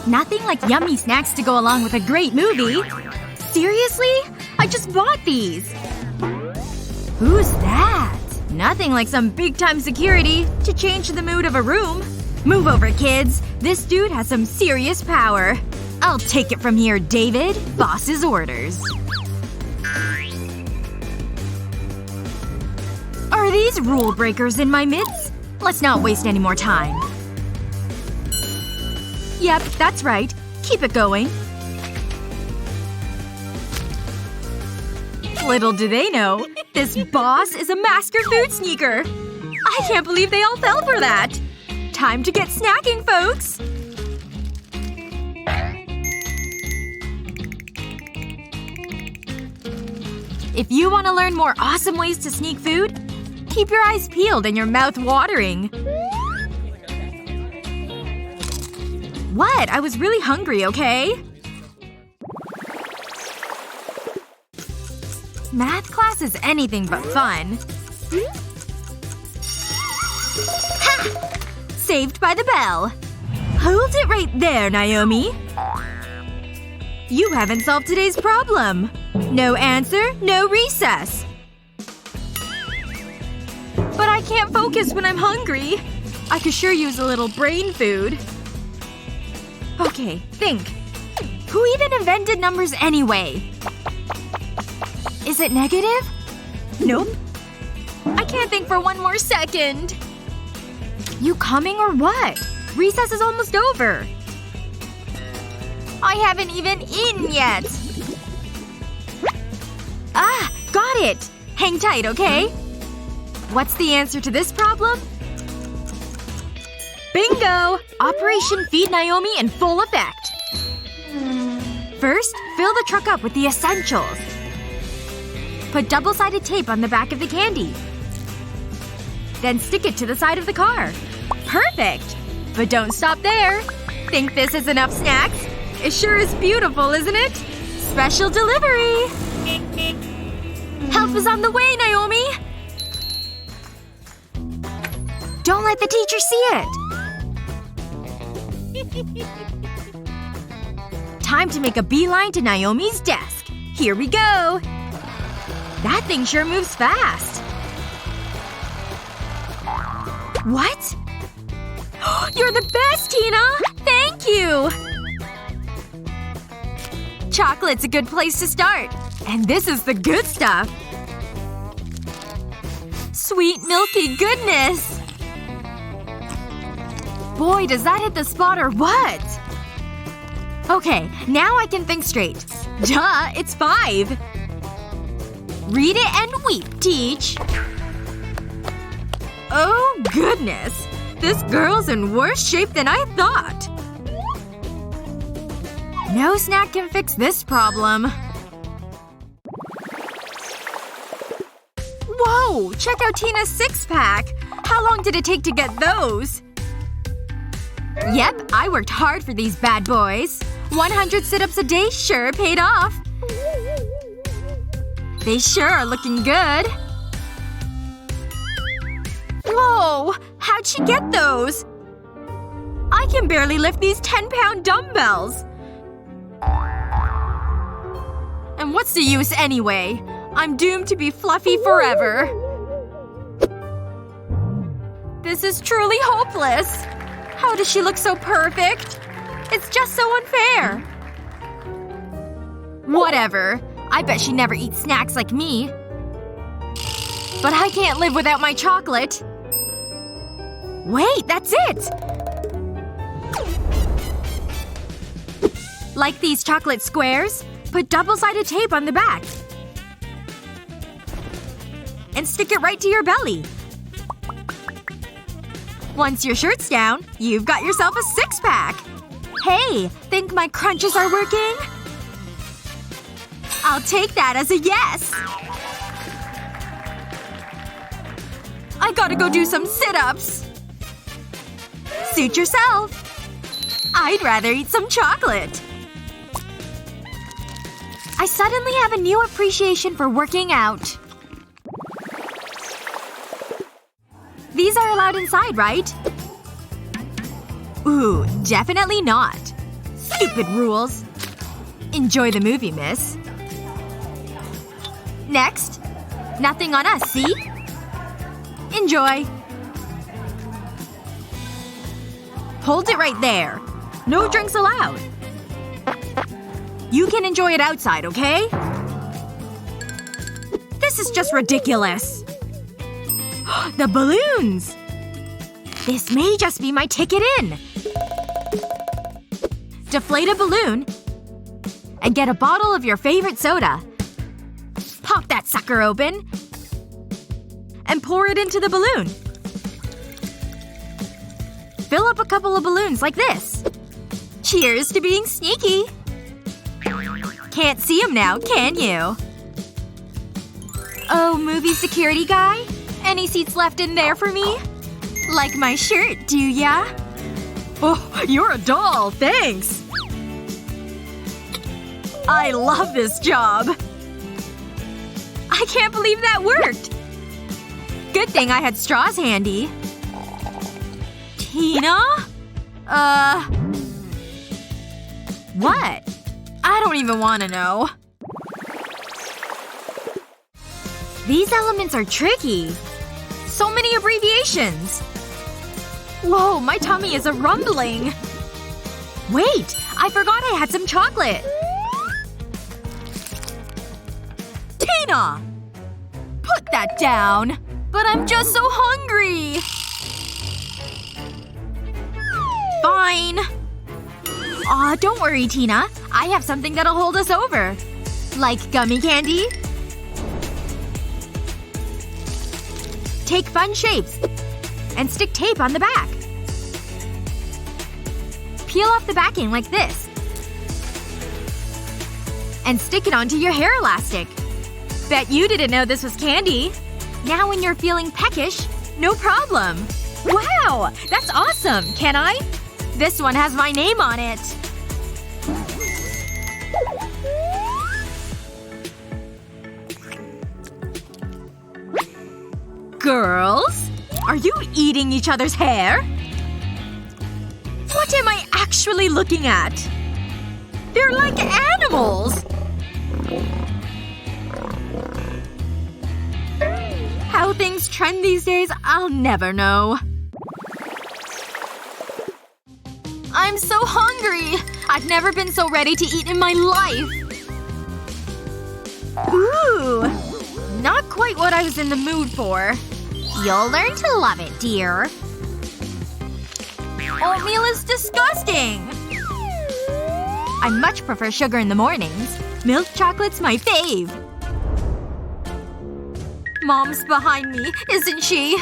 Nothing like yummy snacks to go along with a great movie. Seriously? I just bought these. Who's that? Nothing like some big-time security to change the mood of a room. Move over, kids. This dude has some serious power. I'll take it from here, David. Boss's orders. Are these rule breakers in my midst? Let's not waste any more time. Yep, that's right. Keep it going. Little do they know, this boss is a master food sneaker. I can't believe they all fell for that. Time to get snacking, folks. If you want to learn more awesome ways to sneak food, keep your eyes peeled and your mouth watering. What? I was really hungry, okay? Math class is anything but fun. Ha! Saved by the bell. Hold it right there, Naomi. You haven't solved today's problem. No answer, no recess. But I can't focus when I'm hungry. I could sure use a little brain food. Okay, think. Who even invented numbers anyway? Is it negative? Nope. I can't think for one more second. You coming or what? Recess is almost over. I haven't even eaten yet. Ah, got it. Hang tight, okay? What's the answer to this problem? Bingo! Operation Feed Naomi in full effect. First, fill the truck up with the essentials. Put double-sided tape on the back of the candy. Then stick it to the side of the car. Perfect! But don't stop there. Think this is enough snacks? It sure is beautiful, isn't it? Special delivery! Help is on the way, Naomi! Don't let the teacher see it! Time to make a beeline to Naomi's desk. Here we go! That thing sure moves fast. What? You're the best, Tina! Thank you! Chocolate's a good place to start. And this is the good stuff. Sweet milky goodness! Boy, does that hit the spot or what? Okay, now I can think straight. Duh, it's 5. Read it and weep, Teach. Oh, goodness. This girl's in worse shape than I thought. No snack can fix this problem. Whoa! Check out Tina's 6-pack! How long did it take to get those? Yep, I worked hard for these bad boys. 100 sit-ups a day sure paid off. They sure are looking good. Whoa! How'd she get those? I can barely lift these 10-pound dumbbells. And what's the use anyway? I'm doomed to be fluffy forever. This is truly hopeless. How does she look so perfect? It's just so unfair. Whatever. I bet she never eats snacks like me. But I can't live without my chocolate. Wait, that's it! Like these chocolate squares? Put double-sided tape on the back. And stick it right to your belly. Once your shirt's down, you've got yourself a 6-pack. Hey, think my crunches are working? I'll take that as a yes. I gotta go do some sit-ups. Suit yourself. I'd rather eat some chocolate. I suddenly have a new appreciation for working out. These are allowed inside, right? Ooh, definitely not. Stupid rules. Enjoy the movie, miss. Next. Nothing on us, see? Enjoy. Hold it right there. No drinks allowed. You can enjoy it outside, okay? This is just ridiculous. The balloons! This may just be my ticket in. Deflate a balloon and get a bottle of your favorite soda. Pop that sucker open and pour it into the balloon. Fill up a couple of balloons like this. Cheers to being sneaky. Can't see him now, can you? Oh, movie security guy? Any seats left in there for me? Like my shirt, do ya? Oh, you're a doll, thanks. I love this job. I can't believe that worked. Good thing I had straws handy. Tina? What? I don't even want to know. These elements are tricky. So many abbreviations. Whoa, my tummy is a-rumbling. Wait! I forgot I had some chocolate. Tina! Put that down. But I'm just so hungry. Fine. Aw, don't worry, Tina. I have something that'll hold us over. Like gummy candy? Take fun shapes. And stick tape on the back. Peel off the backing like this. And stick it onto your hair elastic. Bet you didn't know this was candy. Now when you're feeling peckish, no problem. Wow! That's awesome! Can I? This one has my name on it. Girls? Are you eating each other's hair? What am I actually looking at? They're like animals! How things trend these days, I'll never know. I'm so hungry! I've never been so ready to eat in my life. Ooh. Not quite what I was in the mood for. You'll learn to love it, dear. Oatmeal is disgusting! I much prefer sugar in the mornings. Milk chocolate's my fave. Mom's behind me, isn't she?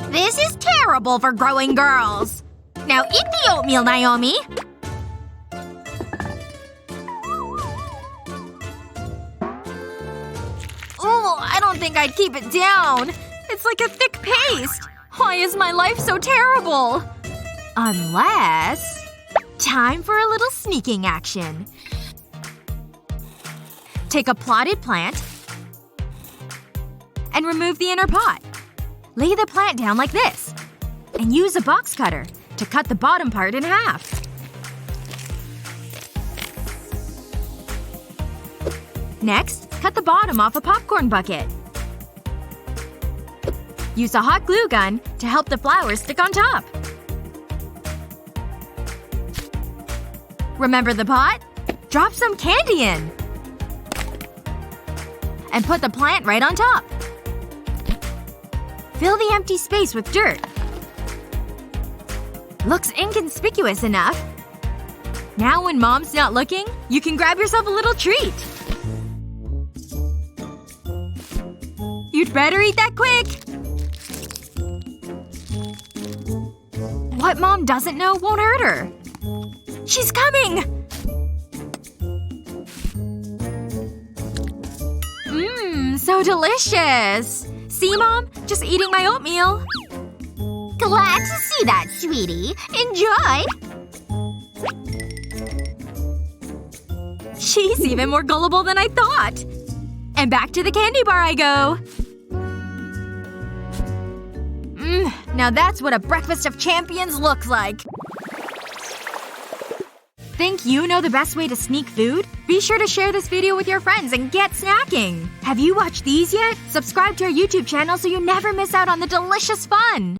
This is terrible for growing girls. Now eat the oatmeal, Naomi. Oh, I don't think I'd keep it down. It's like a thick paste. Why is my life so terrible? Unless… Time for a little sneaking action. Take a plotted plant and remove the inner pot. Lay the plant down like this. And use a box cutter to cut the bottom part in half. Next, cut the bottom off a popcorn bucket. Use a hot glue gun to help the flowers stick on top. Remember the pot? Drop some candy in. And put the plant right on top. Fill the empty space with dirt. Looks inconspicuous enough. Now when Mom's not looking, you can grab yourself a little treat. You'd better eat that quick! What Mom doesn't know won't hurt her. She's coming! Mmm, so delicious. See, Mom? Just eating my oatmeal. Glad to see that, sweetie. Enjoy! She's even more gullible than I thought. And back to the candy bar I go. Now that's what a breakfast of champions looks like. Think you know the best way to sneak food? Be sure to share this video with your friends and get snacking! Have you watched these yet? Subscribe to our YouTube channel so you never miss out on the delicious fun!